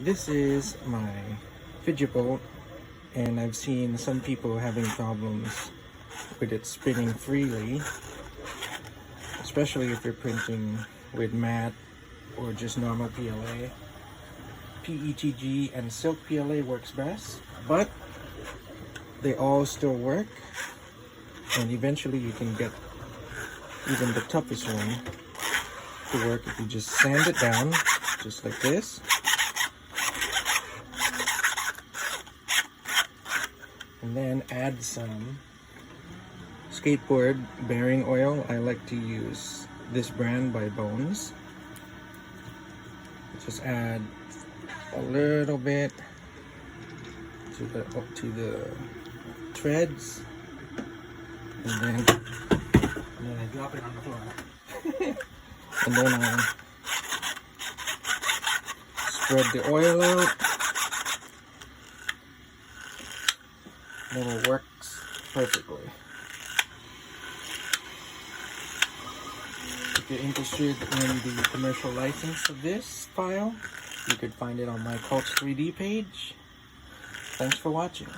This is my fidget bolt, and I've seen some people having problems with it spinning freely, especially if you're printing with matte or just normal PLA. Petg and Silk Pla works best, but they all still work, and eventually you can get even the toughest one to work if you just sand it down just like this. And then add some Skateboard Bearing Oil. I like to use this brand by Bones. Just add a little bit to the threads, and then I drop it on the floor. And then I spread the oil out. And it works perfectly. If you're interested in the commercial license of this file, you could find it on my Cults 3D page. Thanks for watching.